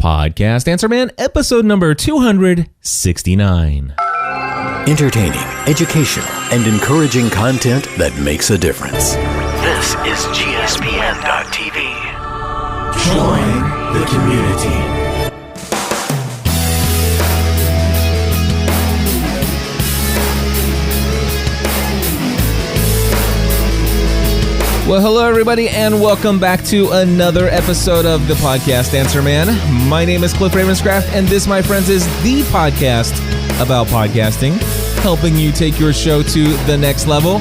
Podcast Answer Man, episode number 269. Entertaining, educational, and encouraging content that makes a difference. This is GSPN.TV. Join the community. Well, hello, everybody, and welcome back to another episode of the Podcast Answer Man. My name is Cliff Ravenscraft, and this, my friends, is the podcast about podcasting, helping you take your show to the next level.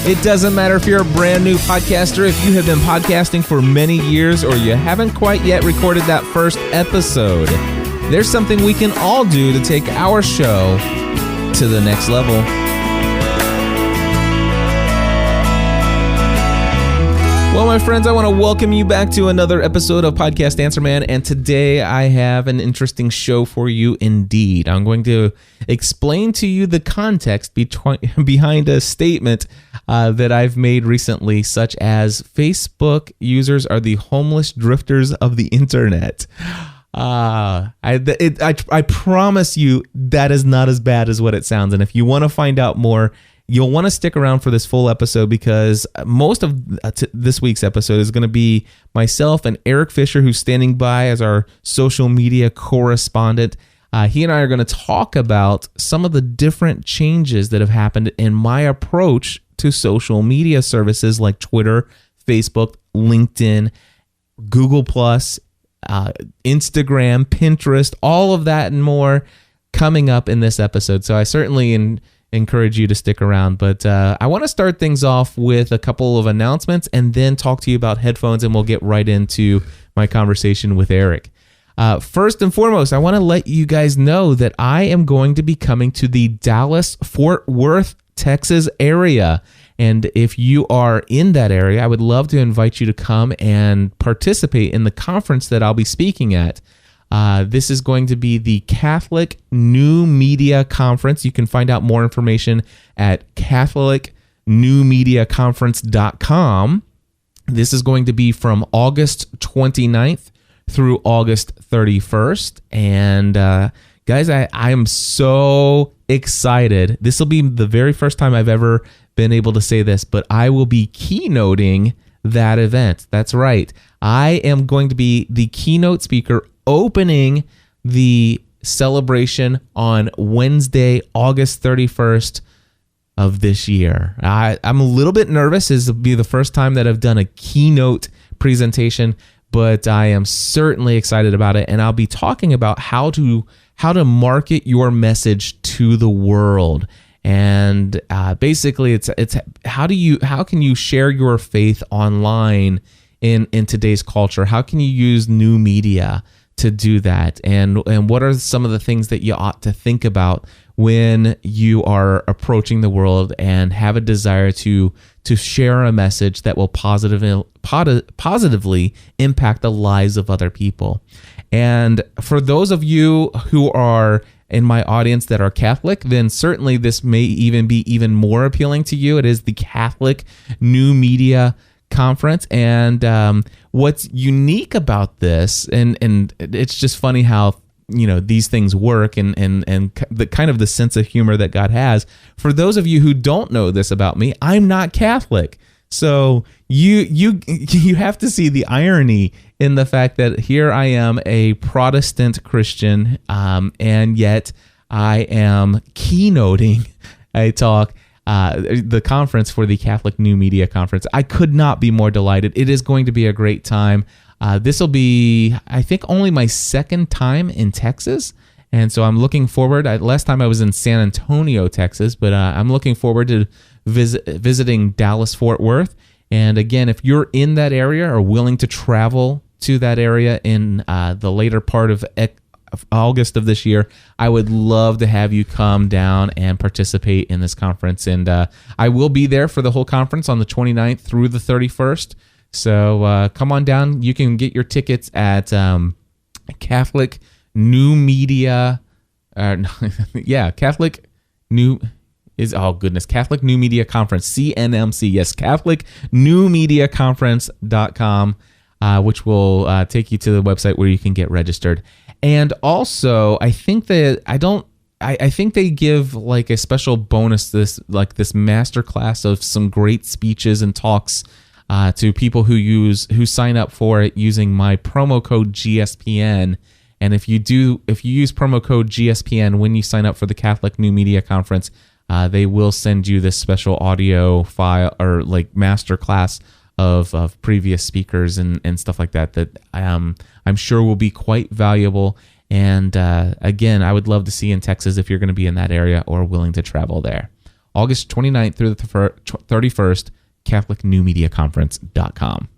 It doesn't matter if you're a brand new podcaster, if you have been podcasting for many years, or you haven't quite yet recorded that first episode. There's something we can all do to take our show to the next level. Well, my friends, I want to welcome you back to another episode of Podcast Answer Man, and today I have an interesting show for you indeed. I'm going to explain to you the context behind a statement that I've made recently, such as Facebook users are the homeless drifters of the internet. I promise you that is not as bad as what it sounds, and if you want to find out more, you'll want to stick around for this full episode because most of this week's episode is going to be myself and Eric Fisher, who's standing by as our social media correspondent. He and I are going to talk about some of the different changes that have happened in my approach to social media services like Twitter, Facebook, LinkedIn, Google+, Instagram, Pinterest, all of that and more coming up in this episode. So I certainly encourage you to stick around, but I want to start things off with a couple of announcements and then talk to you about headphones, and we'll get right into my conversation with Eric. First and foremost, I want to let you guys know that I am going to be coming to the Dallas-Fort Worth, Texas area, and if you are in that area, I would love to invite you to come and participate in the conference that I'll be speaking at. This is going to be the Catholic New Media Conference. You can find out more information at catholicnewmediaconference.com. This is going to be from August 29th through August 31st. And guys, I am so excited. This will be the very first time I've ever been able to say this, but I will be keynoting that event. That's right. I am going to be the keynote speaker opening the celebration on Wednesday, August 31st of this year. I'm a little bit nervous. This will be the first time that I've done a keynote presentation, but I am certainly excited about it. And I'll be talking about how to market your message to the world. And basically, it's how can you share your faith online in today's culture? How can you use new media to do that, and what are some of the things that you ought to think about when you are approaching the world and have a desire to share a message that will positively impact the lives of other people? And for those of you who are in my audience that are Catholic, then certainly this may even be even more appealing to you. It is the Catholic New Media Conference, and what's unique about this, and it's just funny how these things work, and the kind of the sense of humor that God has. For those of you who don't know this about me, I'm not Catholic, so you have to see the irony in the fact that here I am, a Protestant Christian, and yet I am keynoting a talk. The conference for the Catholic New Media Conference. I could not be more delighted. It is going to be a great time. This will be, I think, only my second time in Texas, and so I'm looking forward. Last time I was in San Antonio, Texas, but I'm looking forward to visiting Dallas-Fort Worth. And again, if you're in that area or willing to travel to that area in the later part of August of this year, I would love to have you come down and participate in this conference. And I will be there for the whole conference on the 29th through the 31st. So come on down. You can get your tickets at Catholic New Media. Catholic New Media Conference, CNMC. Yes, CatholicNewMediaConference.com. which will take you to the website where you can get registered. And also, I think that I think they give like a special bonus, this masterclass of some great speeches and talks to people who sign up for it using my promo code GSPN. And if you use promo code GSPN when you sign up for the Catholic New Media Conference, they will send you this special audio file or like masterclass of previous speakers and stuff like that I'm sure will be quite valuable. And again, I would love to see you in Texas if you're going to be in that area or willing to travel there. August 29th through the 31st, CatholicNewMediaConference.com.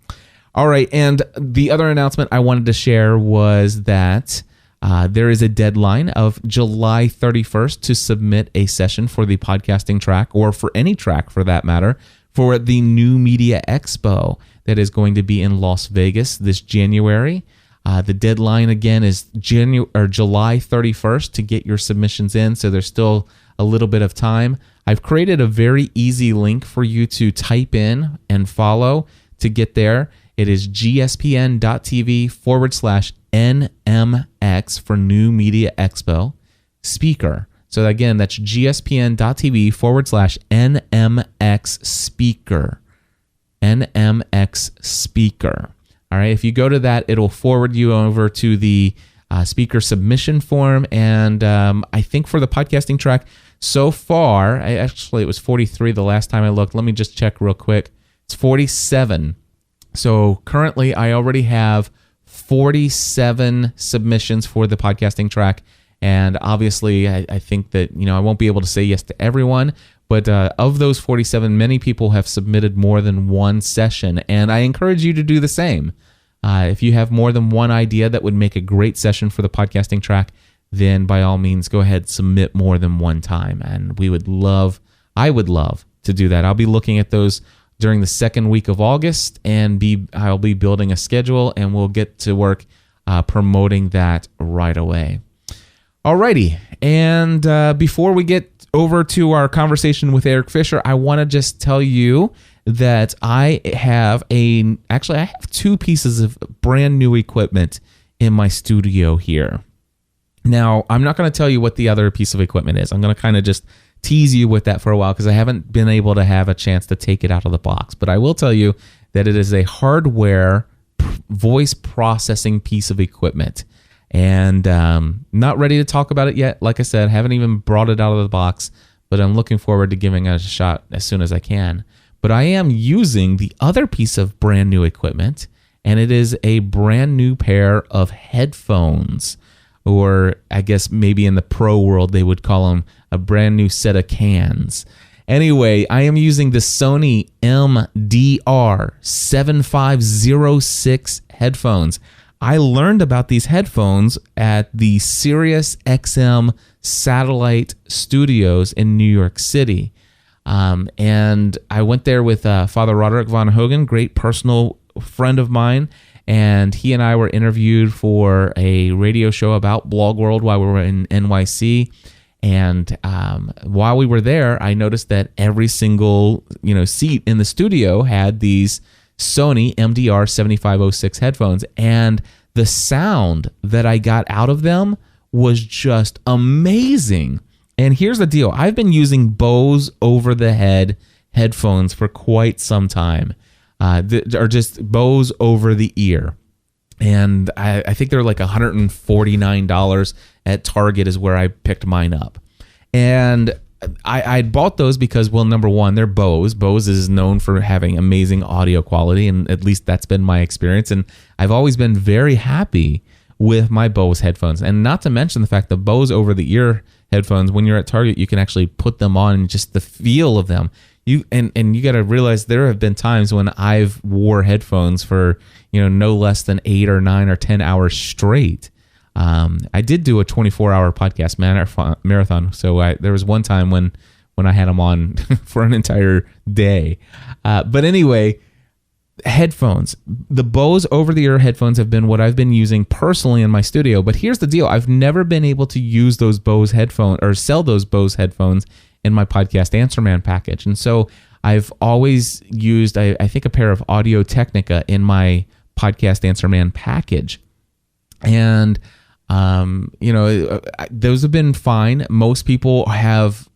All right, and the other announcement I wanted to share was that there is a deadline of July 31st to submit a session for the podcasting track, or for any track for that matter, for the New Media Expo that is going to be in Las Vegas this January. The deadline again is July 31st to get your submissions in, so there's still a little bit of time. I've created a very easy link for you to type in and follow to get there. It is gspn.tv/NMX for New Media Expo speaker. So again, that's gspn.tv/NMX speaker. NMX speaker. All right, if you go to that, it'll forward you over to the speaker submission form. And I think for the podcasting track, so far, it was 43 the last time I looked. Let me just check real quick. It's 47. So currently, I already have 47 submissions for the podcasting track. And obviously, I think that, I won't be able to say yes to everyone. But of those 47, many people have submitted more than one session. And I encourage you to do the same. If you have more than one idea that would make a great session for the podcasting track, then by all means, go ahead, submit more than one time. And I would love to do that. I'll be looking at those during the second week of August, and I'll be building a schedule, and we'll get to work promoting that right away. Alrighty, and before we get over to our conversation with Eric Fisher, I want to just tell you that I have two pieces of brand new equipment in my studio here. Now, I'm not going to tell you what the other piece of equipment is. I'm going to kind of just tease you with that for a while because I haven't been able to have a chance to take it out of the box. But I will tell you that it is a hardware voice processing piece of equipment. And not ready to talk about it yet. Like I said, haven't even brought it out of the box, but I'm looking forward to giving it a shot as soon as I can. But I am using the other piece of brand new equipment, and it is a brand new pair of headphones, or I guess maybe in the pro world they would call them a brand new set of cans. Anyway, I am using the Sony MDR-7506 headphones. I learned about these headphones at the SiriusXM satellite studios in New York City. And I went there with Father Roderick Von Hogan, great personal friend of mine, and he and I were interviewed for a radio show about BlogWorld while we were in NYC. And while we were there, I noticed that every single seat in the studio had these Sony MDR-7506 headphones, and the sound that I got out of them was just amazing. And here's the deal. I've been using Bose over-the-head headphones for quite some time, or just Bose over-the-ear. And I think they're like $149 at Target is where I picked mine up. And I bought those because, well, number one, they're Bose. Bose is known for having amazing audio quality, and at least that's been my experience. And I've always been very happy with my Bose headphones. And not to mention the fact that Bose over-the-ear headphones, when you're at Target, you can actually put them on, and just the feel of them. You got to realize there have been times when I've wore headphones for no less than 8 or 9 or 10 hours straight. I did do a 24-hour podcast marathon, so there was one time when I had them on for an entire day. But anyway, headphones. The Bose over-the-ear headphones have been what I've been using personally in my studio. But here's the deal: I've never been able to use those Bose headphones or sell those Bose headphones in my podcast Answer Man package, and so I've always used I think a pair of Audio Technica in my Podcast Answer Man package. And those have been fine. Most people have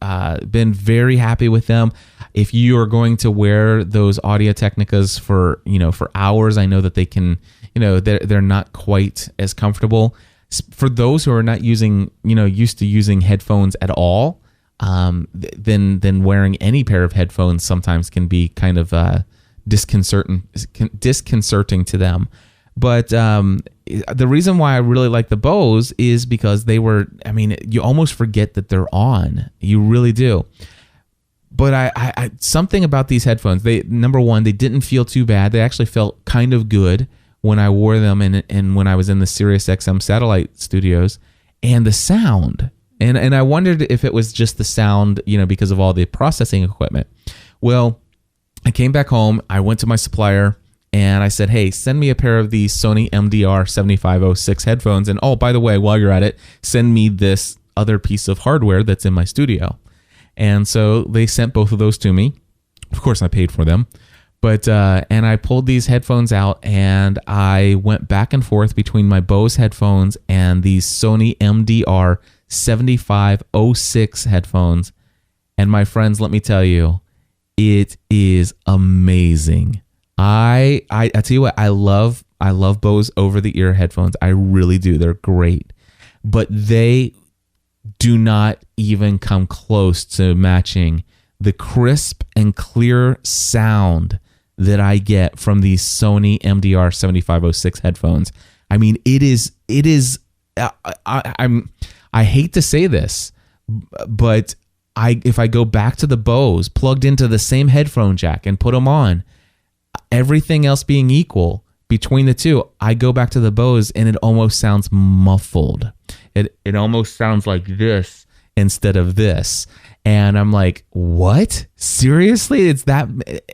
been very happy with them. If you are going to wear those Audio-Technicas for hours, I know that they can, they're not quite as comfortable. For those who are not used to using headphones at all, then wearing any pair of headphones sometimes can be kind of disconcerting to them. But the reason why I really like the Bose is because you almost forget that they're on. You really do. But I something about these headphones, number one, they didn't feel too bad. They actually felt kind of good when I wore them and when I was in the SiriusXM satellite studios. And the sound, and I wondered if it was just the sound, because of all the processing equipment. Well, I came back home, I went to my supplier, and I said, hey, send me a pair of these Sony MDR-7506 headphones. And oh, by the way, while you're at it, send me this other piece of hardware that's in my studio. And so they sent both of those to me. Of course, I paid for them. But and I pulled these headphones out, and I went back and forth between my Bose headphones and these Sony MDR-7506 headphones. And my friends, let me tell you, it is amazing. I tell you what, I love Bose over-the-ear headphones. I really do. They're great. But they do not even come close to matching the crisp and clear sound that I get from these Sony MDR-7506 headphones. I mean, it is. I hate to say this, but if I go back to the Bose, plugged into the same headphone jack and put them on, everything else being equal between the two, I go back to the Bose and it almost sounds muffled. It almost sounds like this instead of this. And I'm like, what? Seriously? It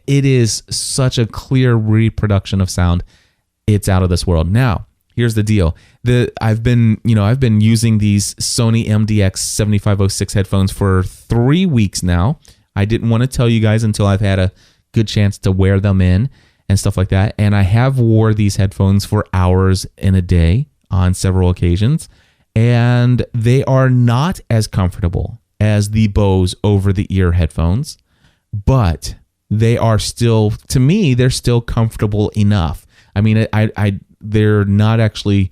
is such a clear reproduction of sound. It's out of this world. Now, here's the deal. I've been using these Sony MDX-7506 headphones for 3 weeks now. I didn't want to tell you guys until I've had a good chance to wear them in and stuff like that. And I have wore these headphones for hours in a day on several occasions. And they are not as comfortable as the Bose over-the-ear headphones, but they are still, to me, they're still comfortable enough. I mean, they're not actually,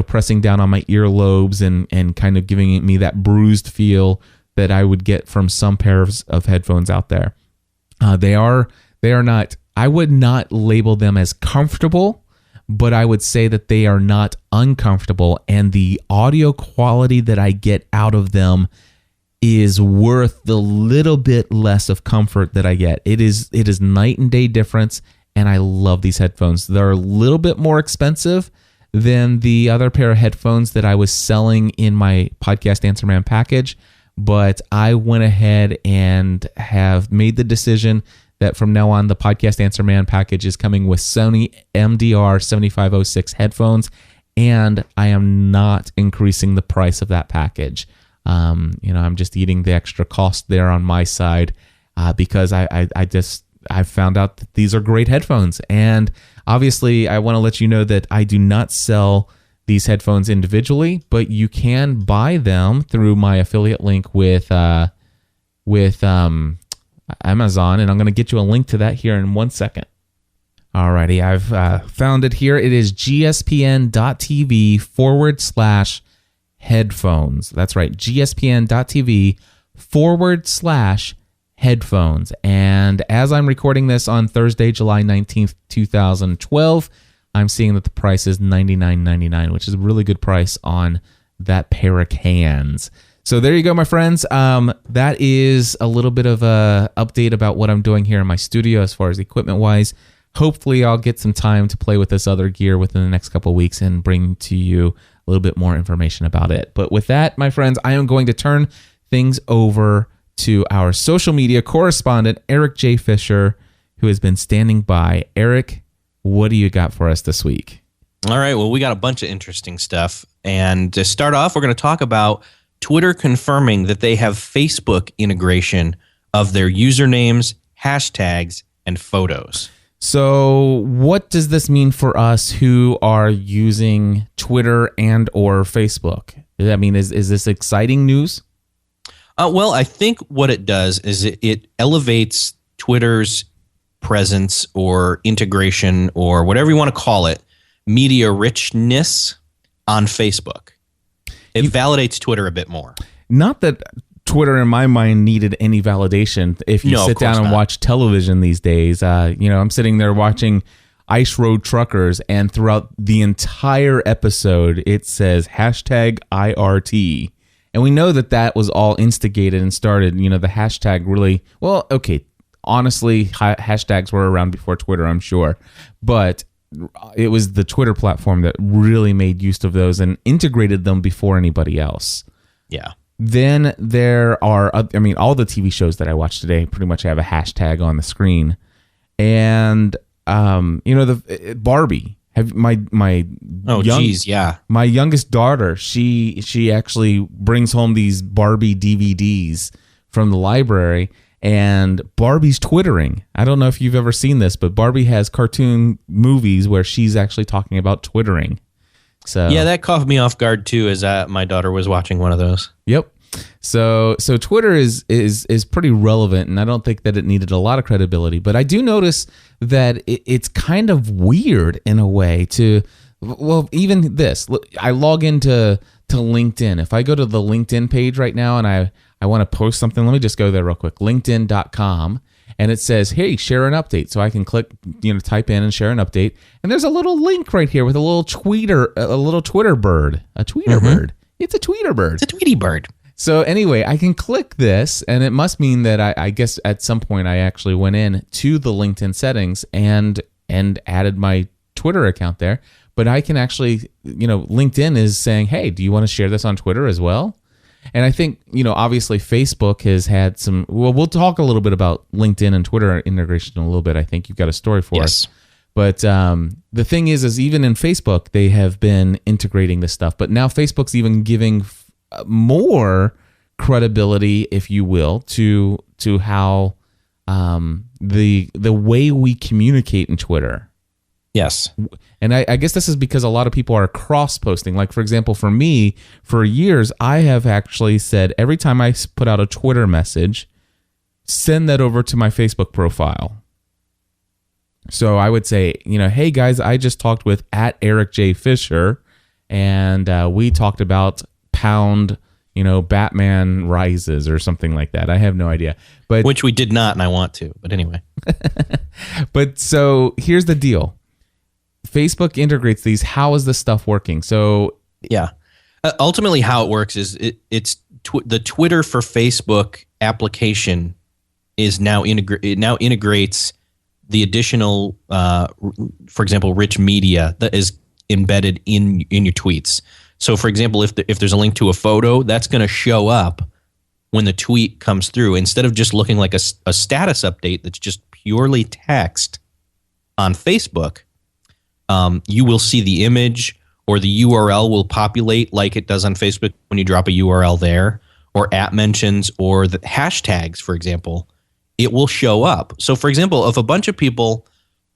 pressing down on my earlobes and kind of giving me that bruised feel that I would get from some pairs of headphones out there. They are not, I would not label them as comfortable, but I would say that they are not uncomfortable, and the audio quality that I get out of them is worth the little bit less of comfort that I get. It is night and day difference, and I love these headphones. They're a little bit more expensive than the other pair of headphones that I was selling in my Podcast Answer Man package, but I went ahead and have made the decision that from now on, the Podcast Answer Man package is coming with Sony MDR-7506 headphones, and I am not increasing the price of that package. I'm just eating the extra cost there on my side because I found out that these are great headphones. And obviously, I want to let you know that I do not sell these headphones individually, but you can buy them through my affiliate link with Amazon, and I'm going to get you a link to that here in 1 second. Alrighty, I've found it here. It is gspn.tv/headphones. That's right, gspn.tv/headphones. And as I'm recording this on Thursday, July 19th, 2012, I'm seeing that the price is $99.99, which is a really good price on that pair of cans. So there you go, my friends. That is a little bit of a update about what I'm doing here in my studio as far as equipment-wise. Hopefully, I'll get some time to play with this other gear within the next couple of weeks and bring to you a little bit more information about it. But with that, my friends, I am going to turn things over to our social media correspondent, Eric J. Fisher, who has been standing by. Eric, what do you got for us this week? All right, well, we got a bunch of interesting stuff. And to start off, we're going to talk about Twitter confirming that they have Facebook integration of their usernames, hashtags, and photos. So what does this mean for us who are using Twitter and or Facebook? I mean, is this exciting news? Well, I think what it does is it elevates Twitter's presence or integration or whatever you want to call it, media richness on Facebook. It validates Twitter a bit more. Not that Twitter, in my mind, needed any validation. If you sit down and watch television these days, I'm sitting there watching Ice Road Truckers, and throughout the entire episode, it says hashtag IRT. And we know that was all instigated and started, the hashtag really, well, okay, honestly, hashtags were around before Twitter, I'm sure. But it was the Twitter platform that really made use of those and integrated them before anybody else. Yeah. Then there are, all the TV shows that I watch today pretty much have a hashtag on the screen. And, the Barbie. My youngest daughter, she actually brings home these Barbie DVDs from the library, and Barbie's twittering. I don't know if you've ever seen this, but Barbie has cartoon movies where she's actually talking about twittering. So yeah, that caught me off guard too, as my daughter was watching one of those. Yep. So Twitter is pretty relevant, and I don't think that it needed a lot of credibility. But I do notice that it's kind of weird in a way to, well, even this. I log into LinkedIn. If I go to the LinkedIn page right now and I want to post something, let me just go there real quick. LinkedIn.com. And it says, hey, share an update. So I can click, type in and share an update. And there's a little link right here with a little Twitter bird. A tweeter bird. It's a tweeter bird. It's a Tweety bird. So anyway, I can click this, and it must mean that I guess at some point I actually went in to the LinkedIn settings and added my Twitter account there. But I can actually, LinkedIn is saying, hey, do you want to share this on Twitter as well? And I think, obviously Facebook has had some, well, we'll talk a little bit about LinkedIn and Twitter integration in a little bit. I think you've got a story for us. But the thing is even in Facebook, they have been integrating this stuff. But now Facebook's even giving more credibility, if you will, to how the way we communicate in Twitter. Yes. And I guess this is because a lot of people are cross-posting. Like, for example, for me, for years, I have actually said every time I put out a Twitter message, send that over to my Facebook profile. So I would say, hey, guys, I just talked with @EricJFisher, and we talked about pound, Batman Rises or something like that. I have no idea. But which we did not, and I want to. But anyway. But so here's the deal. Facebook integrates these. How is this stuff working? So yeah, ultimately how it works is it's the Twitter for Facebook application is now integrates the additional, for example, rich media that is embedded in your tweets. So, for example, if there's a link to a photo, that's going to show up when the tweet comes through instead of just looking like a status update that's just purely text on Facebook. You will see the image, or the URL will populate like it does on Facebook when you drop a URL there, or @ mentions, or the hashtags, for example, it will show up. So, for example, if a bunch of people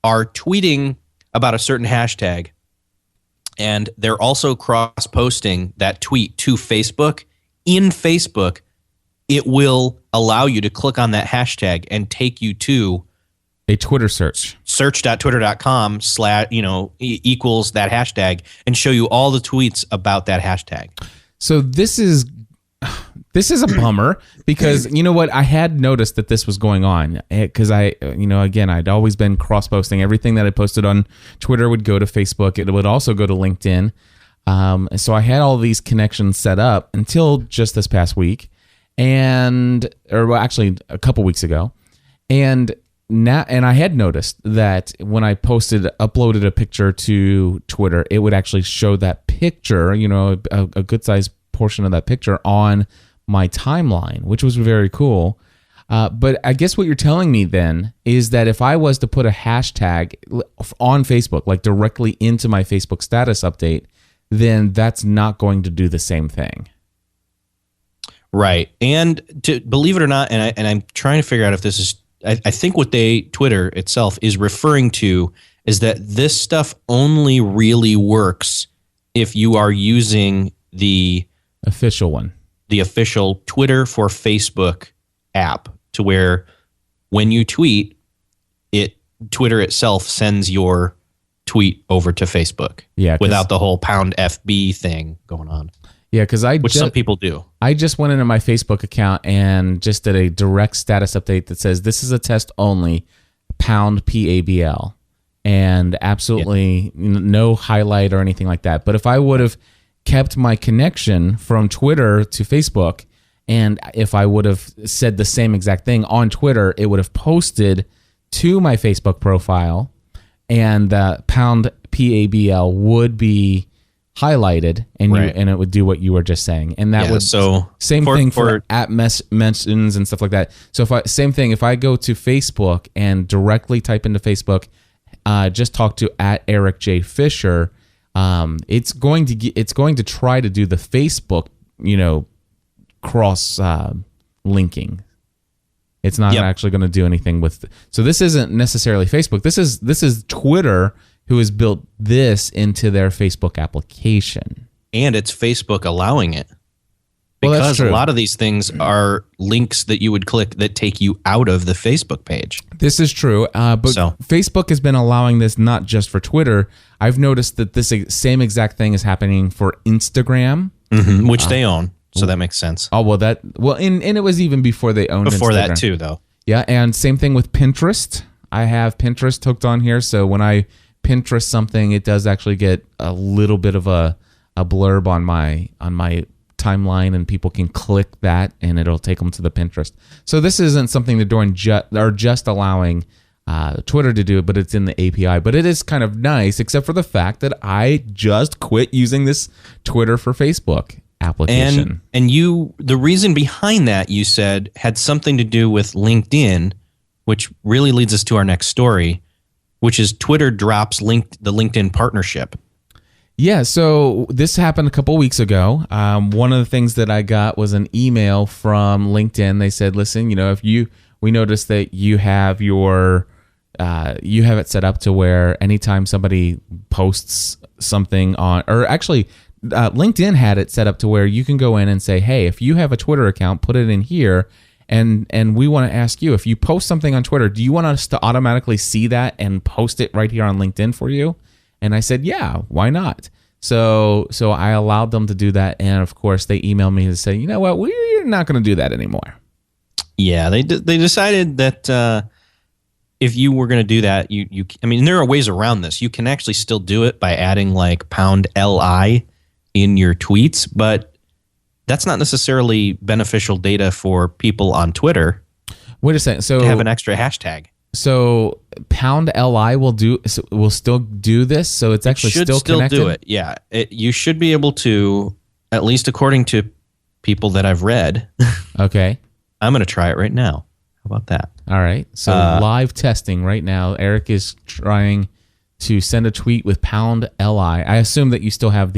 are tweeting about a certain hashtag and they're also cross-posting that tweet to Facebook, in Facebook, it will allow you to click on that hashtag and take you to a Twitter search. Search.twitter.com / equals that hashtag and show you all the tweets about that hashtag. So this is a bummer because you know what? I had noticed that this was going on because I'd always been cross-posting. Everything that I posted on Twitter would go to Facebook. It would also go to LinkedIn. So I had all these connections set up until just this past week actually a couple weeks ago. And I had noticed that when I uploaded a picture to Twitter, it would actually show that picture, a good sized portion of that picture on my timeline, which was very cool. But I guess what you're telling me then is that if I was to put a hashtag on Facebook, like directly into my Facebook status update, then that's not going to do the same thing. Right. And to believe it or not, and I'm trying to figure out if this is I think what Twitter itself is referring to is that this stuff only really works if you are using the official one, the official Twitter for Facebook app, to where when you tweet, Twitter itself sends your tweet over to Facebook. Yeah, without the whole £FB thing going on. Yeah, because some people do. I just went into my Facebook account and just did a direct status update that says this is a test only, £PABL, and absolutely no highlight or anything like that. But if I would have kept my connection from Twitter to Facebook, and if I would have said the same exact thing on Twitter, it would have posted to my Facebook profile, and the £PABL would be highlighted, and and it would do what you were just saying, and that would same thing for app mentions and stuff like that. So if I go to Facebook and directly type into Facebook, just talk to @EricJFisher, it's going to try to do the Facebook cross linking. It's not actually going to do anything with. So this isn't necessarily Facebook. This is Twitter, who has built this into their Facebook application. And it's Facebook allowing it. Because a lot of these things are links that you would click that take you out of the Facebook page. This is true. But Facebook has been allowing this not just for Twitter. I've noticed that this same exact thing is happening for Instagram. Mm-hmm, which they own. So that makes sense. Oh, and it was even before they owned Before Instagram. that too, though. Yeah, and same thing with Pinterest. I have Pinterest hooked on here, so when I Pinterest something, it does actually get a little bit of a blurb on my timeline, and people can click that, and it'll take them to the Pinterest. So this isn't something they're doing just allowing Twitter to do it, but it's in the API. But it is kind of nice, except for the fact that I just quit using this Twitter for Facebook application. And the reason behind that, you said, had something to do with LinkedIn, which really leads us to our next story, which is Twitter drops the LinkedIn partnership. Yeah, so this happened a couple weeks ago. One of the things that I got was an email from LinkedIn. They said, "Listen, we noticed that you have you have it set up to where anytime somebody posts something on, or actually." LinkedIn had it set up to where you can go in and say, hey, if you have a Twitter account, put it in here. And we want to ask you, if you post something on Twitter, do you want us to automatically see that and post it right here on LinkedIn for you? And I said, yeah, why not? So I allowed them to do that. And of course, they emailed me to say, you know what, we're not going to do that anymore. Yeah, they decided that if you were going to do that, I mean, there are ways around this. You can actually still do it by adding like £LI in your tweets, but that's not necessarily beneficial data for people on Twitter. Wait a second. So have an extra hashtag. So £LI will still do this. So it's actually still connected. Do it. Yeah, you should be able to, at least according to people that I've read. Okay, I'm going to try it right now. How about that? All right. So live testing right now. Eric is trying to send a tweet with £LI. I assume that you still have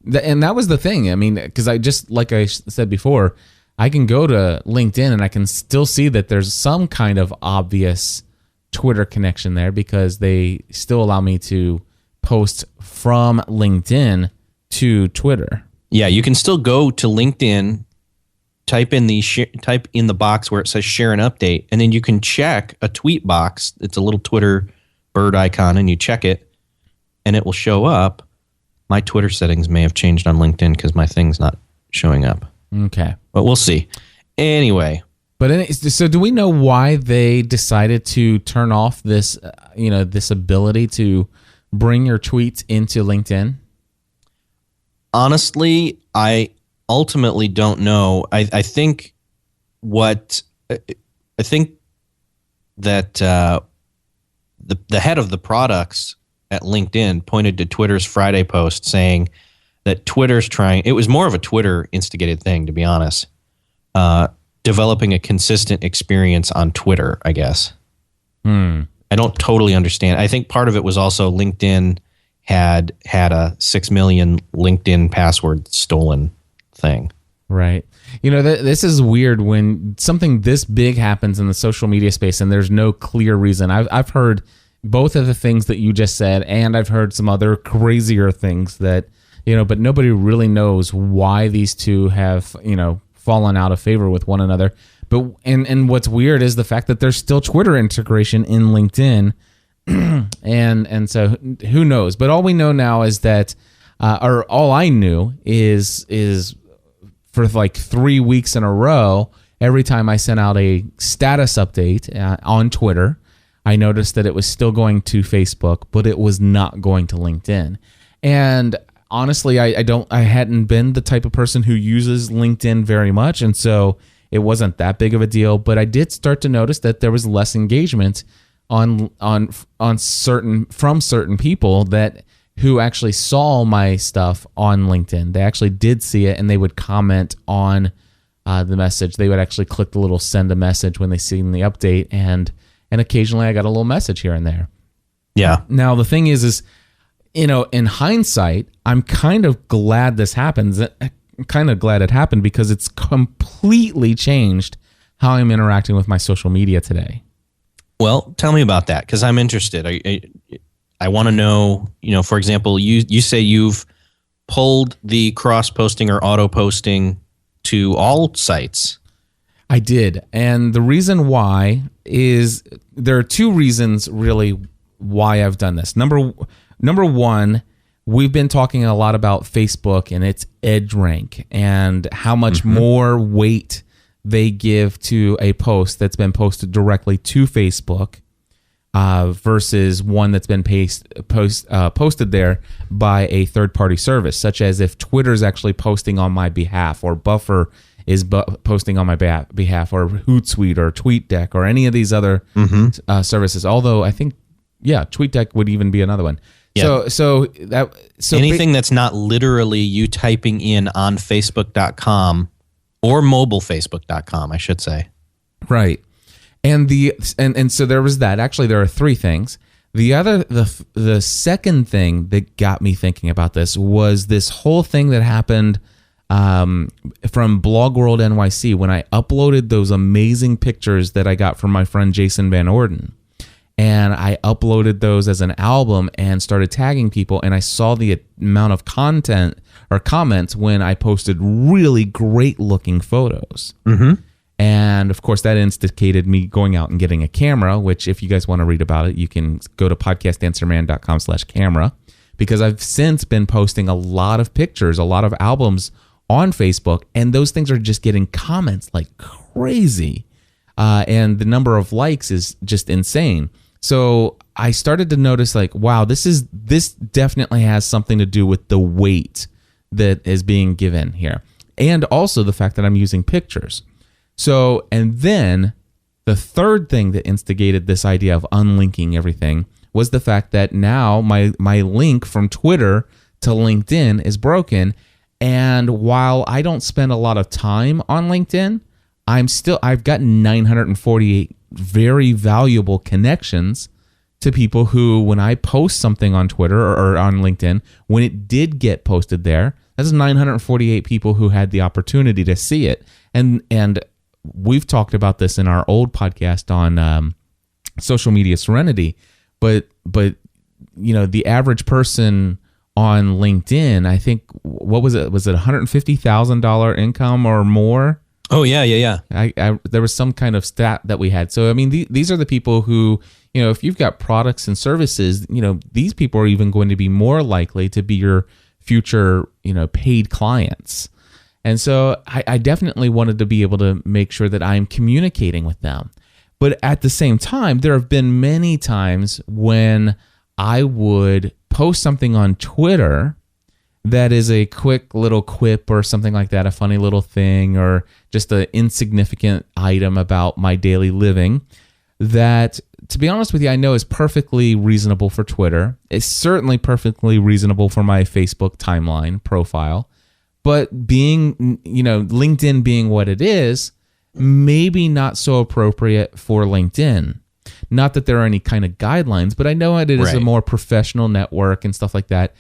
and that was the thing. I mean, because like I said before, I can go to LinkedIn and I can still see that there's some kind of obvious Twitter connection there, because they still allow me to post from LinkedIn to Twitter. Yeah, you can still go to LinkedIn, type in the box where it says share an update, and then you can check a tweet box. It's a little Twitter bird icon, and you check it, and it will show up. My Twitter settings may have changed on LinkedIn because my thing's not showing up. Okay. But we'll see. Anyway. So do we know why they decided to turn off this, this ability to bring your tweets into LinkedIn? Honestly, I ultimately don't know. I think that the head of the products at LinkedIn pointed to Twitter's Friday post saying that Twitter's trying, it was more of a Twitter instigated thing, to be honest, developing a consistent experience on Twitter, I guess. I don't totally understand. I think part of it was also LinkedIn had a 6 million LinkedIn password stolen thing. Right. This is weird when something this big happens in the social media space and there's no clear reason. I've heard both of the things that you just said, and I've heard some other crazier things that, but nobody really knows why these two have, fallen out of favor with one another. But and what's weird is the fact that there's still Twitter integration in LinkedIn. and so who knows? But all we know now is that, or all I knew is for like 3 weeks in a row, every time I sent out a status update on Twitter, I noticed that it was still going to Facebook, but it was not going to LinkedIn. And honestly, I hadn't been the type of person who uses LinkedIn very much, and so it wasn't that big of a deal. But I did start to notice that there was less engagement from certain people who actually saw my stuff on LinkedIn. They actually did see it, and they would comment on the message. They would actually click the little send a message when they seen the update, and occasionally I got a little message here and there. Yeah. Now the thing is in hindsight, I'm kind of glad this happens. I'm kind of glad it happened because it's completely changed how I'm interacting with my social media today. Well, tell me about that, because I'm interested. I want to know, for example, you say you've pulled the cross-posting or auto-posting to all sites. I did. And the reason why is there are two reasons really why I've done this. Number one, we've been talking a lot about Facebook and its edge rank and how much more weight they give to a post that's been posted directly to Facebook versus one that's been posted there by a third-party service, such as if Twitter's actually posting on my behalf, or Buffer is posting on my behalf, or Hootsuite or TweetDeck or any of these other services. Although I think, TweetDeck would even be another one. Yeah. So anything that's not literally you typing in on Facebook.com or mobilefacebook.com, I should say. Right. And so there was that. Actually, there are three things. The second thing that got me thinking about this was this whole thing that happened from BlogWorld NYC when I uploaded those amazing pictures that I got from my friend Jason Van Orden. And I uploaded those as an album and started tagging people, and I saw the amount of content or comments when I posted really great looking photos. Mm-hmm. And of course, that instigated me going out and getting a camera, which if you guys want to read about it, you can go to podcastanswerman.com/camera, because I've since been posting a lot of pictures, a lot of albums on Facebook, and those things are just getting comments like crazy. And the number of likes is just insane. So I started to notice like, wow, this definitely has something to do with the weight that is being given here. And also the fact that I'm using pictures. So, and then the third thing that instigated this idea of unlinking everything was the fact that now my link from Twitter to LinkedIn is broken. And while I don't spend a lot of time on LinkedIn, I've got 948 very valuable connections to people who, when I post something on Twitter or on LinkedIn, when it did get posted there, that's 948 people who had the opportunity to see it. And we've talked about this in our old podcast on social media serenity, but the average person on LinkedIn, I think, what was it? Was it $150,000 income or more? Oh, yeah. There was some kind of stat that we had. So, I mean, these are the people who, if you've got products and services, these people are even going to be more likely to be your future, paid clients. And so I definitely wanted to be able to make sure that I'm communicating with them. But at the same time, there have been many times when I would post something on Twitter that is a quick little quip or something like that, a funny little thing, or just an insignificant item about my daily living that, to be honest with you, I know is perfectly reasonable for Twitter. It's certainly perfectly reasonable for my Facebook timeline profile. But being, LinkedIn being what it is, maybe not so appropriate for LinkedIn. Not that there are any kind of guidelines, but I know it is a more professional network and stuff like that.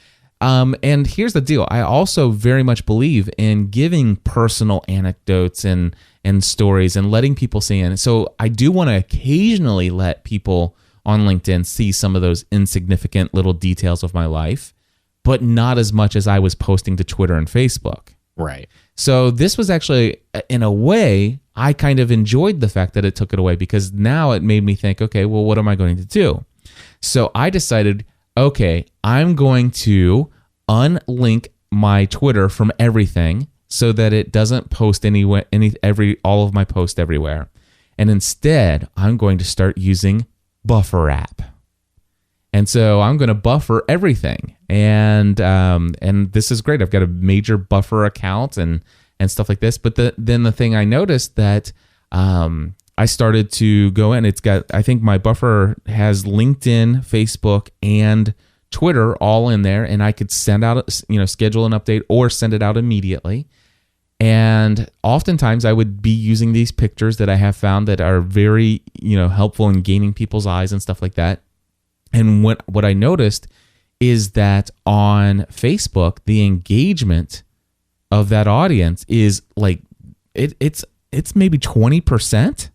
And here's the deal. I also very much believe in giving personal anecdotes and stories and letting people see in. So I do want to occasionally let people on LinkedIn see some of those insignificant little details of my life, but not as much as I was posting to Twitter and Facebook. Right. So this was actually, in a way, I kind of enjoyed the fact that it took it away, because now it made me think, okay, well, what am I going to do? So I decided, okay, I'm going to unlink my Twitter from everything so that it doesn't post all of my posts everywhere. And instead, I'm going to start using Buffer app. And so I'm going to buffer everything. And this is great. I've got a major Buffer account and stuff like this. But then the thing I noticed that I started to go in, I think my Buffer has LinkedIn, Facebook, and Twitter all in there, and I could send out, schedule an update or send it out immediately. And oftentimes I would be using these pictures that I have found that are very, helpful in gaining people's eyes and stuff like that. And what I noticed is that on Facebook, the engagement of that audience is like, it's maybe 20%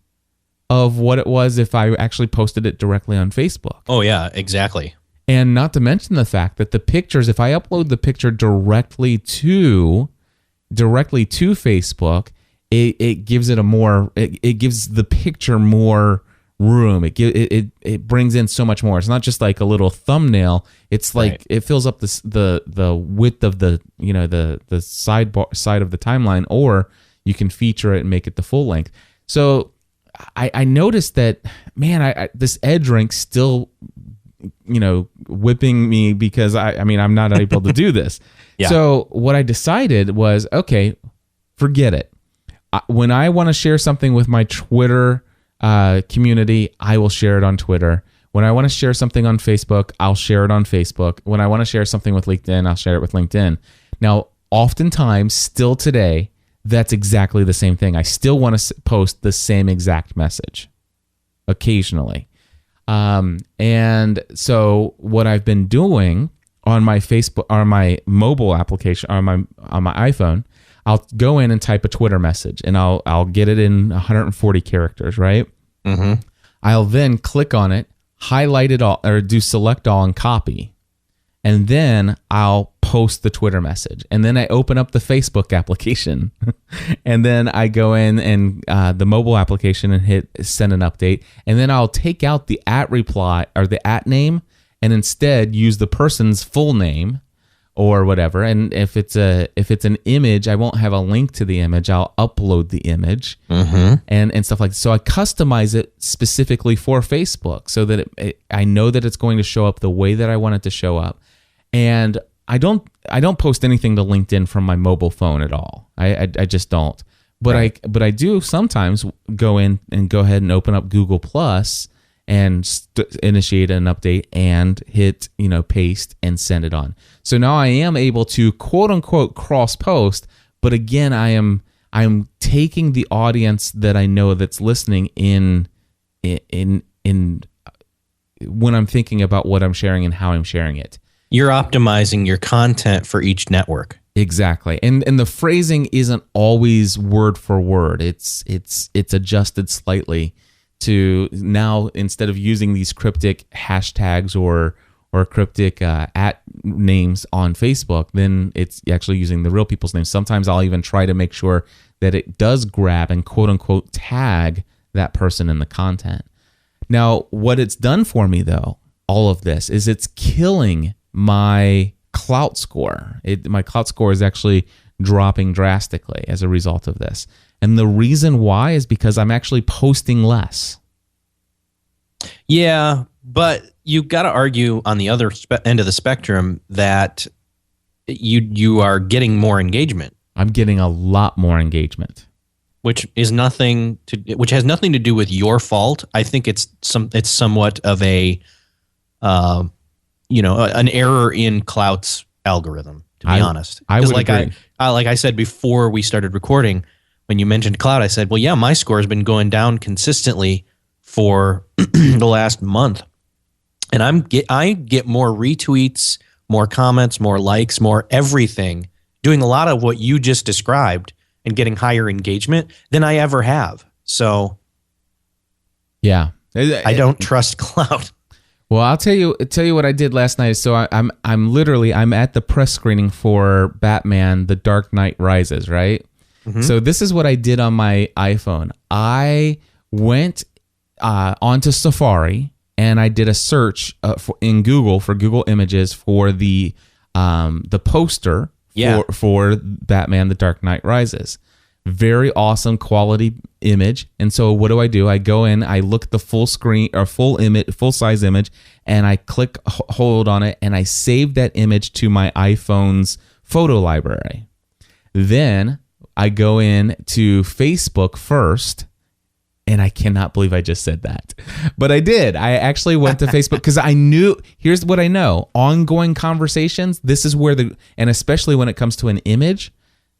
of what it was if I actually posted it directly on Facebook. Oh yeah, exactly. And not to mention the fact that the pictures, if I upload the picture directly to Facebook, it gives it it gives the picture more room. It brings in so much more. It's not just like a little thumbnail. It's like right. It fills up the width of the the side of the timeline, or you can feature it and make it the full length. So I noticed that, man, this edge rank still whipping me, because I'm not able to do this. Yeah. So what I decided was, okay, forget it. When I want to share something with my Twitter community, I will share it on Twitter. When I want to share something on Facebook, I'll share it on Facebook. When I want to share something with LinkedIn, I'll share it with LinkedIn. Now, oftentimes, still today, that's exactly the same thing. I still want to post the same exact message occasionally. And so what I've been doing on my Facebook, or my mobile application, on my iPhone, I'll go in and type a Twitter message, and I'll get it in 140 characters, right? Mm-hmm. I'll then click on it, highlight it all, or do select all and copy. And then I'll post the Twitter message. And then I open up the Facebook application. And then I go in and the mobile application and hit send an update. And then I'll take out the @reply or the @name and instead use the person's full name or whatever. And if it's an image, I won't have a link to the image. I'll upload the image and stuff like that. So I customize it specifically for Facebook so that I know that it's going to show up the way that I want it to show up. And I don't post anything to LinkedIn from my mobile phone at all. I just don't. But right. I do sometimes go in and go ahead and open up Google Plus and initiate an update and hit paste and send it on. So now I am able to quote unquote cross post, but again I'm taking the audience that I know that's listening in when I'm thinking about what I'm sharing and how I'm sharing it. You're optimizing your content for each network. Exactly. And the phrasing isn't always word for word. It's adjusted slightly to now, instead of using these cryptic hashtags or cryptic at names on Facebook, then it's actually using the real people's names. Sometimes I'll even try to make sure that it does grab and quote unquote tag that person in the content. Now, what it's done for me though, all of this, is it's killing my clout score. My clout score is actually dropping drastically as a result of this. And the reason why is because I'm actually posting less. Yeah, but you've got to argue on the other end of the spectrum that you are getting more engagement. I'm getting a lot more engagement. Which has nothing to do with your fault. I think it's somewhat of a an error in Clout's algorithm, to be honest. I would agree. Like I said before we started recording, when you mentioned Clout, I said, well, yeah, my score has been going down consistently for the last month. And I get more retweets, more comments, more likes, more everything, doing a lot of what you just described and getting higher engagement than I ever have. So yeah, I don't trust cloud. Well, I'll tell you what I did last night. So I'm at the press screening for Batman: The Dark Knight Rises, right? Mm-hmm. So this is what I did on my iPhone. I went onto Safari and I did a search in Google for Google Images for the poster for Batman: The Dark Knight Rises. Very awesome quality image. And so what do? I go in, I look at the full screen or full size image, and I hold on it, and I save that image to my iPhone's photo library. Then I go in to Facebook first, and I cannot believe I just said that. But I did. I actually went to Facebook because I knew, here's what I know. Ongoing conversations, this is where and especially when it comes to an image,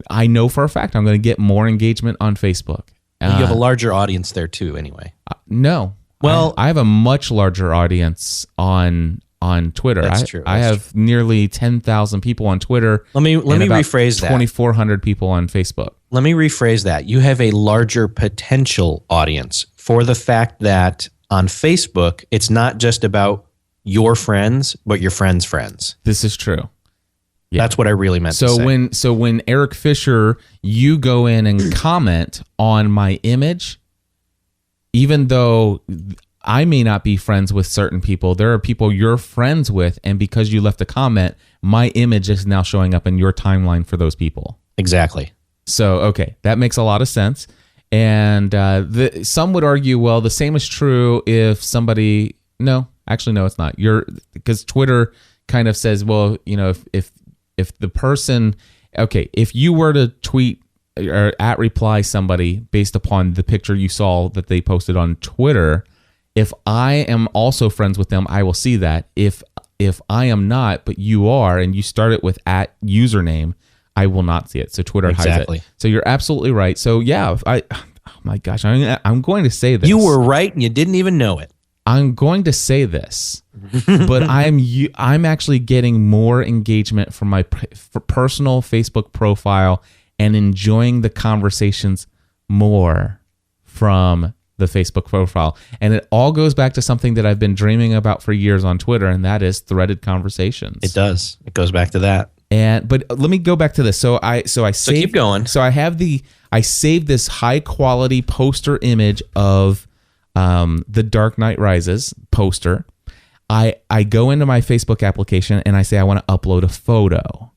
I know for a fact I'm going to get more engagement on Facebook. You have a larger audience there too, anyway. No. Well, I have a much larger audience on Twitter. That's true. I have nearly 10,000 people on Twitter. Let me rephrase that. 2,400 people on Facebook. Let me rephrase that. You have a larger potential audience for the fact that on Facebook, it's not just about your friends, but your friends' friends. This is true. Yeah. That's what I really meant to say. So when Eric Fisher, you go in and comment on my image, even though I may not be friends with certain people, there are people you're friends with, and because you left a comment, my image is now showing up in your timeline for those people. Exactly. So, okay, that makes a lot of sense. And some would argue, well, the same is true if somebody... No, actually, no, it's not. Because Twitter kind of says, well, if the person, okay, if you were to tweet or reply somebody based upon the picture you saw that they posted on Twitter, if I am also friends with them, I will see that. If I am not, but you are, and you start it with @username, I will not see it. So Twitter hides it. So you're absolutely right. So yeah, oh my gosh, I'm going to say this. You were right, and you didn't even know it. I'm going to say this, but I'm actually getting more engagement from my personal Facebook profile and enjoying the conversations more from the Facebook profile. And it all goes back to something that I've been dreaming about for years on Twitter, and that is threaded conversations. It does. It goes back to that. But let me go back to this. So keep going. So I saved this high quality poster image of the Dark Knight Rises poster. I go into my Facebook application and I say I want to upload a photo.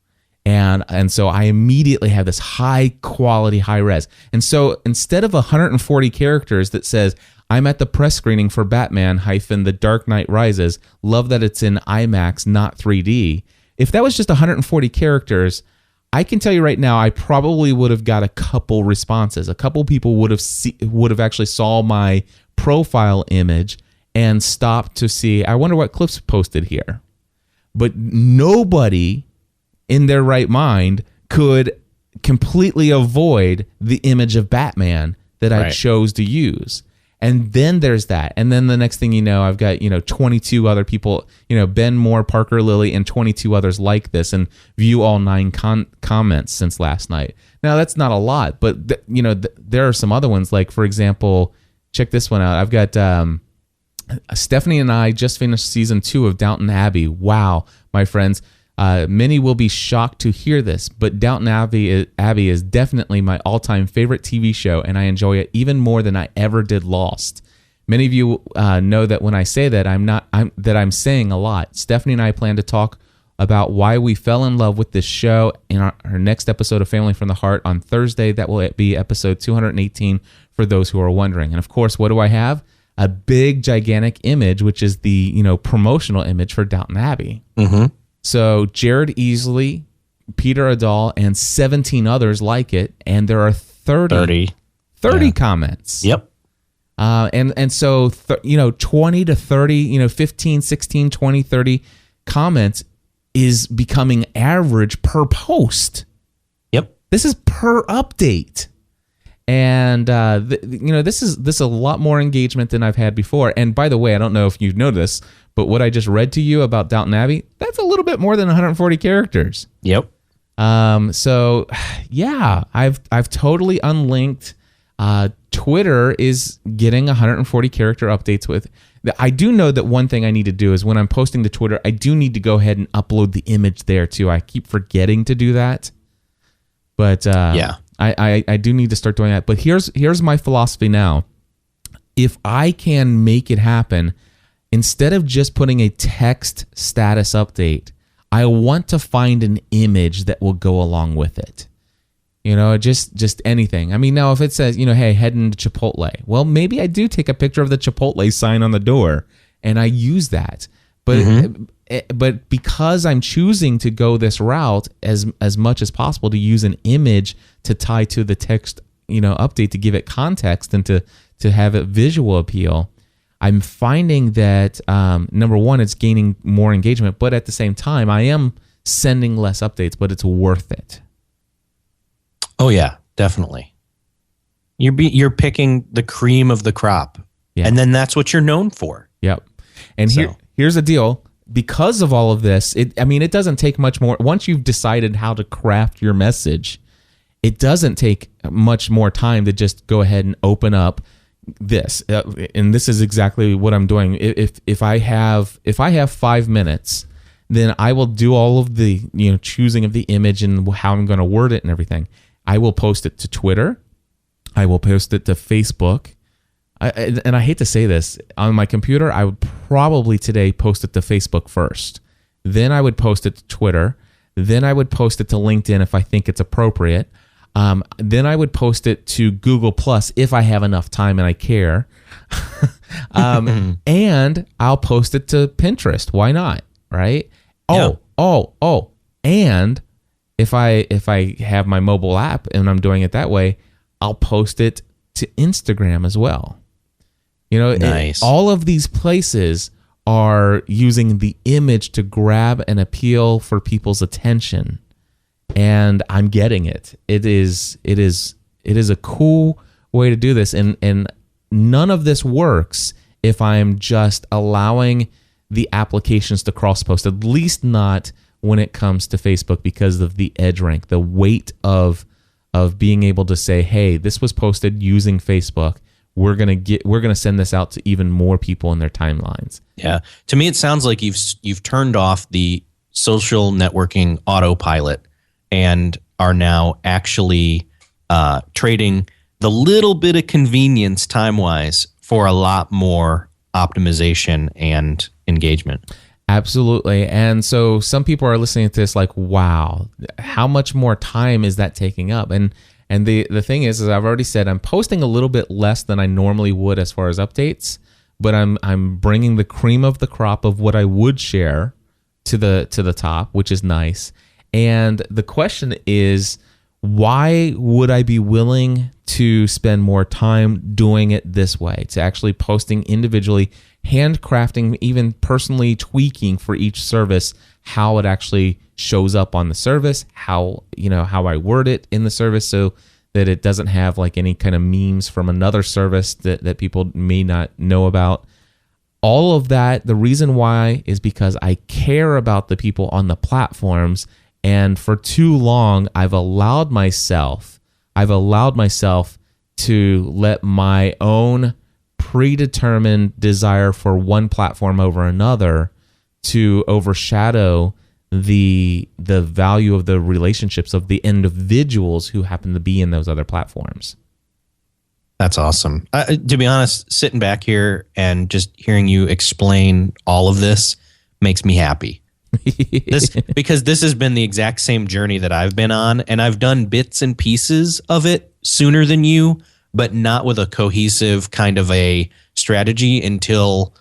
And so I immediately have this high quality, high res. And so instead of 140 characters that says, I'm at the press screening for Batman - The Dark Knight Rises, love that it's in IMAX, not 3D. If that was just 140 characters, I can tell you right now, I probably would have got a couple responses. A couple people would have actually saw my profile image and stopped to see, I wonder what Cliff's posted here. But nobody in their right mind could completely avoid the image of Batman that I chose to use. And then there's that. And then the next thing you know, I've got, 22 other people, Ben Moore, Parker Lilly, and 22 others like this and view all 9 comments since last night. Now, that's not a lot, but, there are some other ones. Like, for example, check this one out. I've got Stephanie and I just finished season 2 of Downton Abbey. Wow, my friends. Many will be shocked to hear this, but Downton Abbey is definitely my all-time favorite TV show, and I enjoy it even more than I ever did Lost. Many of you know that when I say that, I'm saying a lot. Stephanie and I plan to talk about why we fell in love with this show in our next episode of Family from the Heart on Thursday. That will be episode 218 for those who are wondering. And of course, what do I have? A big, gigantic image, which is the promotional image for Downton Abbey. Mm-hmm. So Jared Easley, Peter Adal, and 17 others like it, and there are 30 comments. Yep. And so 20 to 30, 15, 16, 20, 30 comments is becoming average per post. Yep. This is per update. And this is a lot more engagement than I've had before. And by the way, I don't know if you've noticed, But what I just read to you about Downton Abbey, that's a little bit more than 140 characters. Yep. So yeah, I've totally unlinked. Twitter is getting 140 character updates with. I do know that one thing I need to do is when I'm posting to Twitter, I do need to go ahead and upload the image there too. I keep forgetting to do that. But yeah, I do need to start doing that. But here's my philosophy now. If I can make it happen, instead of just putting a text status update, I want to find an image that will go along with it. You know, just anything. I mean, now if it says, you know, hey, heading to Chipotle, well, maybe I do take a picture of the Chipotle sign on the door and I use that. But because I'm choosing to go this route as much as possible to use an image to tie to the text, you know, update to give it context and to have it visual appeal, I'm finding that number one, it's gaining more engagement, but at the same time, I am sending less updates, but it's worth it. Oh yeah, definitely. You're picking the cream of the crop, and then that's what you're known for. Yep. And here's the deal. Because of all of this, it doesn't take much more. Once you've decided how to craft your message, it doesn't take much more time to just go ahead and open up this. And this is exactly what I'm doing. If I have 5 minutes, then I will do all of the, you know, choosing of the image and how I'm going to word it and everything. I will post it to Twitter. I will post it to Facebook. And I hate to say this, on my computer, I would probably today post it to Facebook first. Then I would post it to Twitter. Then I would post it to LinkedIn if I think it's appropriate. Then I would post it to Google Plus if I have enough time and I care. And I'll post it to Pinterest. Why not? Right? Oh. And if I have my mobile app and I'm doing it that way, I'll post it to Instagram as well. You know, nice. All of these places are using the image to grab and appeal for people's attention, and I'm getting it. It is a cool way to do this, and none of this works if I'm just allowing the applications to cross post. At least not when it comes to Facebook, because of the edge rank, the weight of being able to say, hey, this was posted using Facebook. We're gonna send this out to even more people in their timelines. Yeah, to me, it sounds like you've turned off the social networking autopilot and are now actually trading the little bit of convenience time-wise for a lot more optimization and engagement. Absolutely. And so some people are listening to this like, wow, how much more time is that taking up? And the thing is I've already said I'm posting a little bit less than I normally would as far as updates, but I'm bringing the cream of the crop of what I would share to the top, which is nice. And the question is, why would I be willing to spend more time doing it this way, to actually posting individually, handcrafting, even personally tweaking for each service, how it actually shows up on the service, how I word it in the service so that it doesn't have like any kind of memes from another service that people may not know about. All of that, the reason why is because I care about the people on the platforms, and for too long I've allowed myself to let my own predetermined desire for one platform over another to overshadow the value of the relationships of the individuals who happen to be in those other platforms. That's awesome. To be honest, sitting back here and just hearing you explain all of this makes me happy. Because this has been the exact same journey that I've been on, and I've done bits and pieces of it sooner than you, but not with a cohesive kind of a strategy until,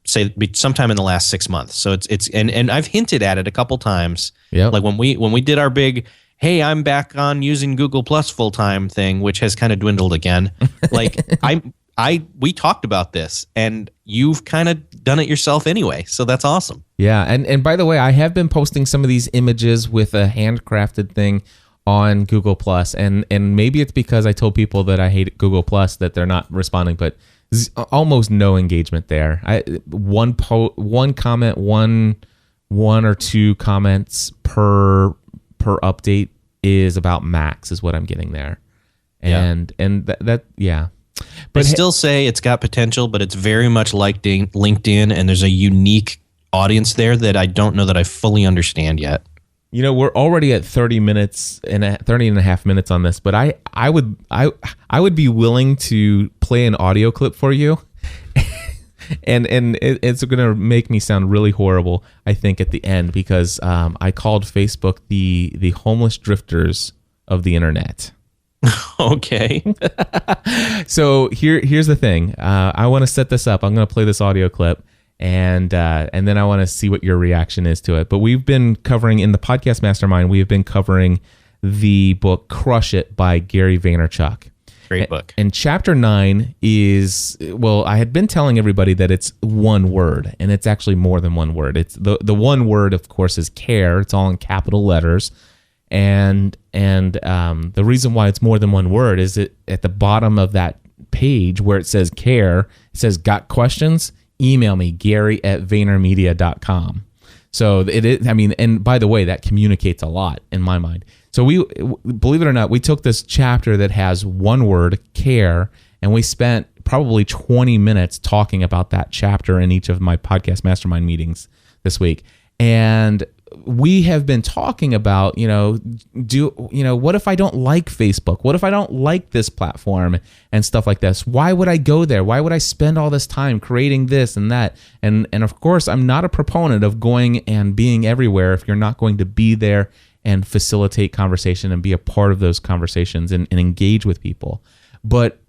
say, sometime in the last 6 months. So and I've hinted at it a couple times. Yep. Like when we did our big, hey, I'm back on using Google Plus full time thing, which has kind of dwindled again. Like we talked about this, and you've kind of done it yourself anyway. So that's awesome. Yeah, and by the way, I have been posting some of these images with a handcrafted thing on Google Plus, and maybe it's because I told people that I hate Google Plus that they're not responding, but almost no engagement there. One comment, one or two comments per update is about max is what I'm getting there. And that But I still say it's got potential, but it's very much like LinkedIn, and there's a unique audience there that I don't know that I fully understand yet. We're already at 30 and a half minutes on this, but I would be willing to play an audio clip for you. and it's going to make me sound really horrible, I think, at the end, because I called Facebook the homeless drifters of the internet. Okay. So here's the thing. I want to set this up. I'm going to play this audio clip. And then I want to see what your reaction is to it. But we've been covering in the Podcast Mastermind, we have been covering the book Crush It by Gary Vaynerchuk. Great book. And chapter 9 is, well, I had been telling everybody that it's one word, and it's actually more than one word. It's the one word, of course, is care. It's all in capital letters. And the reason why it's more than one word is that at the bottom of that page where it says care, it says, got questions? Email me, Gary@VaynerMedia.com. So it is, and by the way, that communicates a lot in my mind. So we, believe it or not, we took this chapter that has one word, care, and we spent probably 20 minutes talking about that chapter in each of my Podcast Mastermind meetings this week. And we have been talking about, what if I don't like Facebook? What if I don't like this platform and stuff like this? Why would I go there? Why would I spend all this time creating this and that? And of course, I'm not a proponent of going and being everywhere if you're not going to be there and facilitate conversation and be a part of those conversations and engage with people. But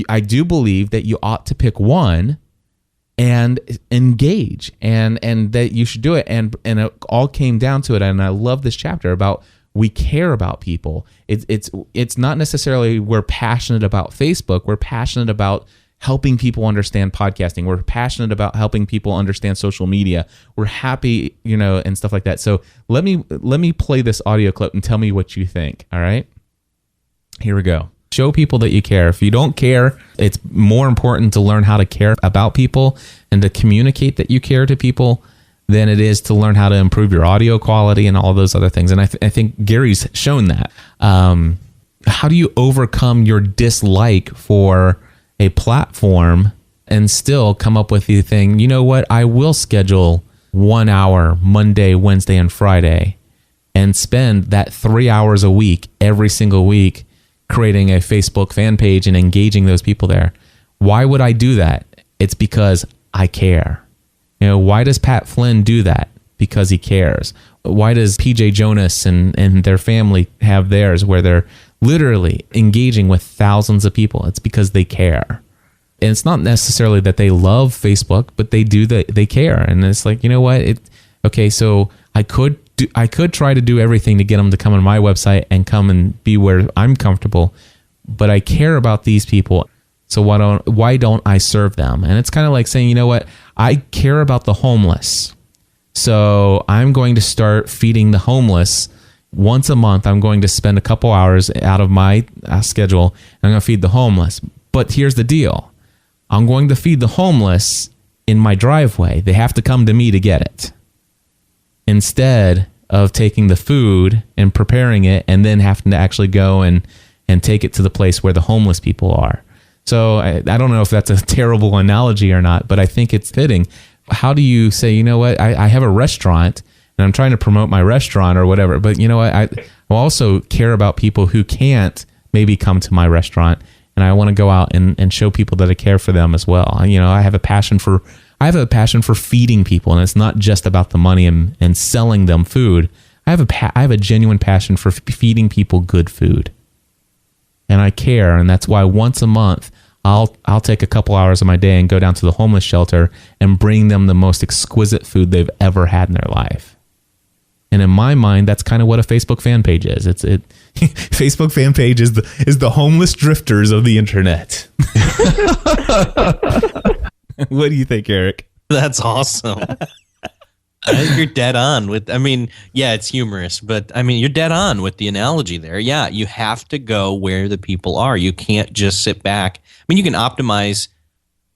I do believe that you ought to pick one and engage, and that you should do it, and it all came down to it. And I love this chapter about we care about people. It's not necessarily we're passionate about Facebook. We're passionate about helping people understand podcasting. We're passionate about helping people understand social media. We're happy, and stuff like that. So let me play this audio clip and tell me what you think. All right, here we go. Show people that you care. If you don't care, it's more important to learn how to care about people and to communicate that you care to people than it is to learn how to improve your audio quality and all those other things. And I think Gary's shown that. How do you overcome your dislike for a platform and still come up with the thing, you know what, I will schedule 1 hour Monday, Wednesday, and Friday and spend that 3 hours a week every single week creating a Facebook fan page and engaging those people there. Why would I do that? It's because I care. Why does Pat Flynn do that? Because he cares. Why does PJ Jonas and their family have theirs where they're literally engaging with thousands of people? It's because they care. And it's not necessarily that they love Facebook, but they care. And it's like, you know what? So I could try to do everything to get them to come on my website and come and be where I'm comfortable, but I care about these people. So why don't I serve them? And it's kind of like saying, you know what? I care about the homeless. So I'm going to start feeding the homeless once a month. I'm going to spend a couple hours out of my schedule and I'm going to feed the homeless. But here's the deal. I'm going to feed the homeless in my driveway. They have to come to me to get it, instead of taking the food and preparing it and then having to actually go and take it to the place where the homeless people are. So I don't know if that's a terrible analogy or not, but I think it's fitting. How do you say, you know what, I have a restaurant and I'm trying to promote my restaurant or whatever, but you know what, I also care about people who can't maybe come to my restaurant, and I want to go out and show people that I care for them as well. I have a passion for feeding people, and it's not just about the money and selling them food. I have a genuine passion for feeding people good food, and I care, and that's why once a month I'll take a couple hours of my day and go down to the homeless shelter and bring them the most exquisite food they've ever had in their life. And in my mind, that's kind of what a Facebook fan page is. Facebook fan page is the homeless drifters of the internet. What do you think, Eric? That's awesome. I think you're dead on with, it's humorous, but you're dead on with the analogy there. Yeah, you have to go where the people are. You can't just sit back. You can optimize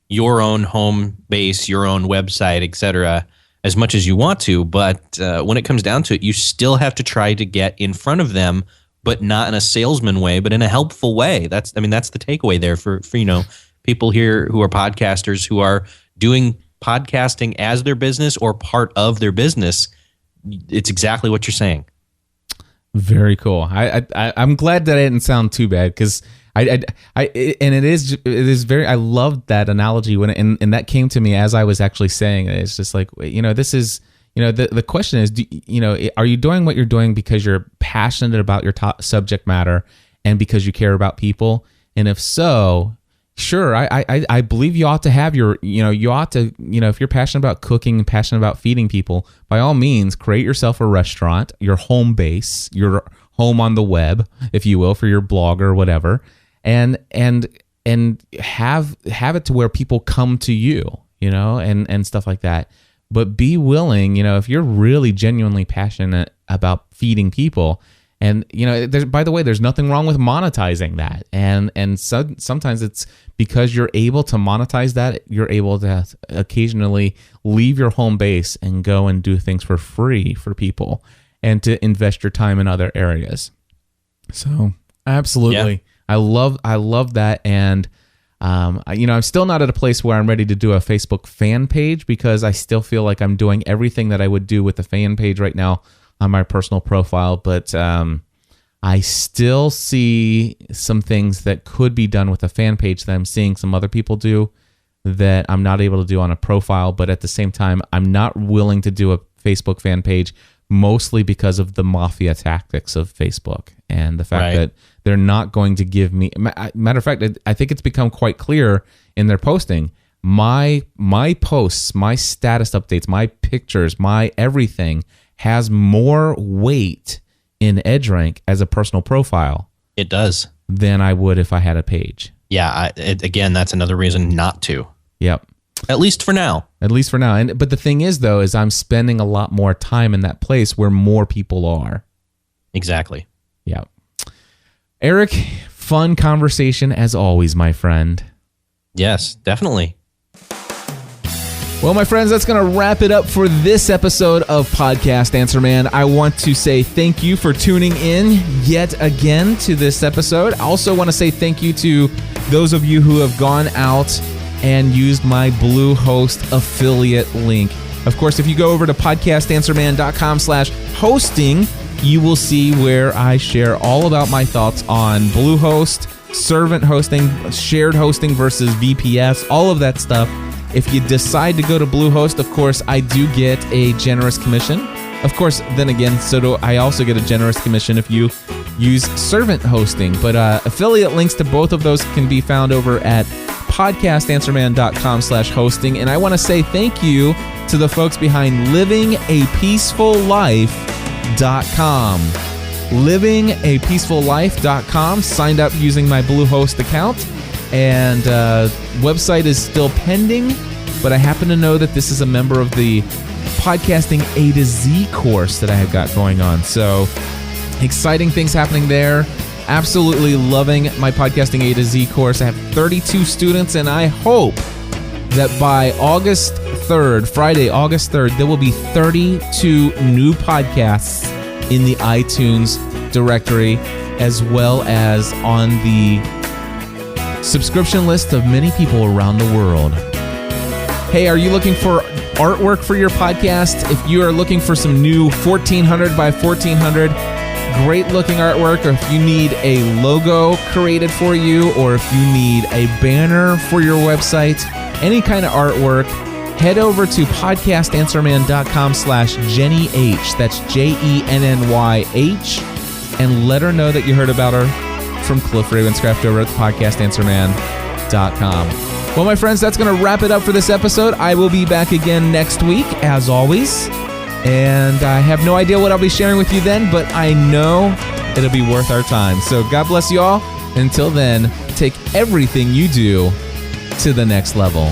your own home base, your own website, etc., as much as you want to. But when it comes down to it, you still have to try to get in front of them, but not in a salesman way, but in a helpful way. That's the takeaway there for people here who are podcasters who are doing podcasting as their business or part of their business. It's exactly what you're saying. Very cool. I'm glad that I didn't sound too bad, because it is very, I loved that analogy and that came to me as I was actually saying it. It's just like, this is, the question is, are you doing what you're doing because you're passionate about your top subject matter and because you care about people? And if so, sure, I believe you ought to have if you're passionate about cooking and passionate about feeding people, by all means, create yourself a restaurant, your home base, your home on the web, if you will, for your blog or whatever, and have it to where people come to you, and stuff like that. But be willing, if you're really genuinely passionate about feeding people. And by the way, there's nothing wrong with monetizing that, and sometimes it's because you're able to monetize that, you're able to occasionally leave your home base and go and do things for free for people, and to invest your time in other areas. So absolutely, yeah. I love that, and I'm still not at a place where I'm ready to do a Facebook fan page, because I still feel like I'm doing everything that I would do with the fan page right now on my personal profile, but I still see some things that could be done with a fan page that I'm seeing some other people do that I'm not able to do on a profile. But at the same time, I'm not willing to do a Facebook fan page, mostly because of the mafia tactics of Facebook and the fact that they're not going to give me. Matter of fact, I think it's become quite clear in their posting. My posts, my status updates, my pictures, my everything has more weight in EdgeRank as a personal profile. It does. Than I would if I had a page. Yeah, again, that's another reason not to. Yep. At least for now. But the thing is, though, is I'm spending a lot more time in that place where more people are. Exactly. Yeah. Eric, fun conversation as always, my friend. Yes, definitely. Well, my friends, that's going to wrap it up for this episode of Podcast Answer Man. I want to say thank you for tuning in yet again to this episode. I also want to say thank you to those of you who have gone out and used my Bluehost affiliate link. Of course, if you go over to podcastanswerman.com/hosting, you will see where I share all about my thoughts on Bluehost, servant hosting, shared hosting versus VPS, all of that stuff. If you decide to go to Bluehost, of course, I do get a generous commission. Of course, then again, so do I also get a generous commission if you use servant hosting. But affiliate links to both of those can be found over at podcastanswerman.com/hosting. And I want to say thank you to the folks behind LivingAPeacefulLife.com. LivingAPeacefulLife.com. Signed up using my Bluehost account. And website is still pending, but I happen to know that this is a member of the Podcasting A to Z course that I have got going on. So exciting things happening there. Absolutely loving my Podcasting A to Z course. I have 32 students, and I hope that by August 3rd, Friday, August 3rd, there will be 32 new podcasts in the iTunes directory, as well as on the subscription list of many people around the world. Hey, are you looking for artwork for your podcast? If you are looking for some new 1400 by 1400 great looking artwork, or if you need a logo created for you, or if you need a banner for your website, any kind of artwork, head over to podcastanswerman.com/JennyH. That's JENNYH, and let her know that you heard about her from Cliff Ravenscraft over at podcastanswerman.com. Well, my friends, that's going to wrap it up for this episode. I will be back again next week, as always. And I have no idea what I'll be sharing with you then, but I know it'll be worth our time. So God bless you all. Until then, take everything you do to the next level.